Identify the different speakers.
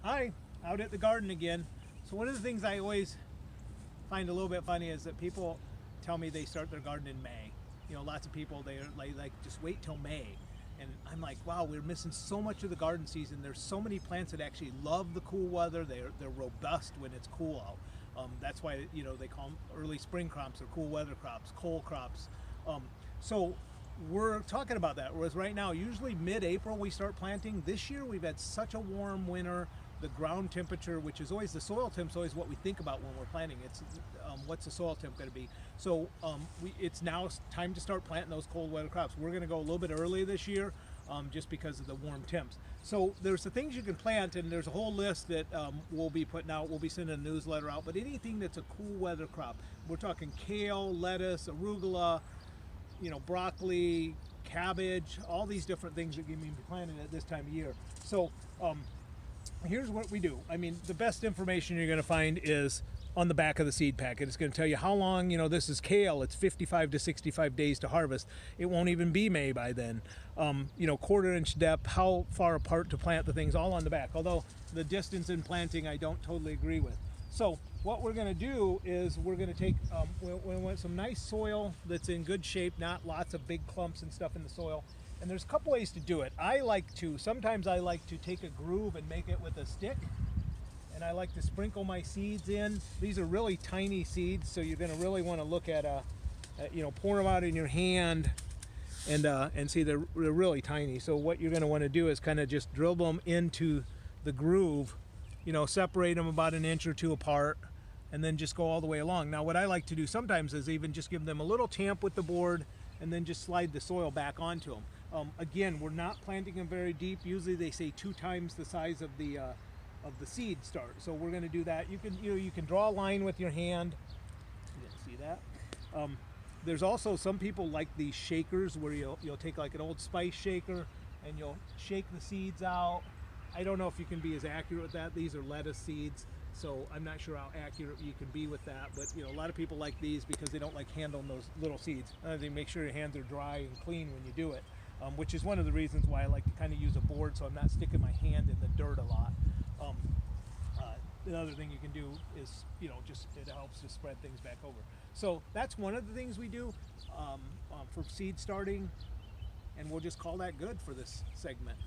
Speaker 1: Hi, out at the garden again. So one of the things I always find a little bit funny is that people tell me they start their garden in May. You know, lots of people they're like just wait till May. And I'm like, wow, we're missing so much of the garden season. There's so many plants that actually love the cool weather. They're robust when it's cool out. That's why they call them early spring crops or cool weather crops, coal crops. So we're talking about that. Whereas right now, usually mid-April we start planting. This year we've had such a warm winter. The ground temperature, which is always the soil temp, is always what we think about when we're planting. It's what's the soil temp going to be? So it's now time to start planting those cold weather crops. We're going to go a little bit early this year, just because of the warm temps. So there's the things you can plant, and there's a whole list that we'll be putting out. We'll be sending a newsletter out. But anything that's a cool weather crop, we're talking kale, lettuce, arugula, broccoli, cabbage, all these different things that can be planted at this time of year. So here's what we do. I mean, the best information you're going to find is on the back of the seed packet. It's going to tell you how long, this is kale. It's 55 to 65 days to harvest. It won't even be May by then. Quarter-inch depth, how far apart to plant the things, all on the back. Although the distance in planting, I don't totally agree with. So what we're going to do is we're going to take, we want some nice soil that's in good shape, not lots of big clumps and stuff in the soil. And there's a couple ways to do it. Sometimes I like to take a groove and make it with a stick. And I like to sprinkle my seeds in. These are really tiny seeds, so you're going to really want to look at, pour them out in your hand and see they're really tiny. So what you're going to want to do is kind of just drill them into the groove, separate them about an inch or two apart, and then just go all the way along. Now what I like to do sometimes is even just give them a little tamp with the board and then just slide the soil back onto them. Again, we're not planting them very deep. Usually they say 2 times the size of the seed start. So we're going to do that. You can draw a line with your hand. You didn't see that. There's also some people like these shakers where you'll take like an Old Spice shaker and you'll shake the seeds out. I don't know if you can be as accurate with that. These are lettuce seeds, so I'm not sure how accurate you can be with that. But a lot of people like these because they don't like handling those little seeds. They make sure your hands are dry and clean when you do it, which is one of the reasons why I like to kind of use a board so I'm not sticking my hand in the dirt a lot. The other thing you can do is, it helps to spread things back over. So that's one of the things we do for seed starting, and we'll just call that good for this segment.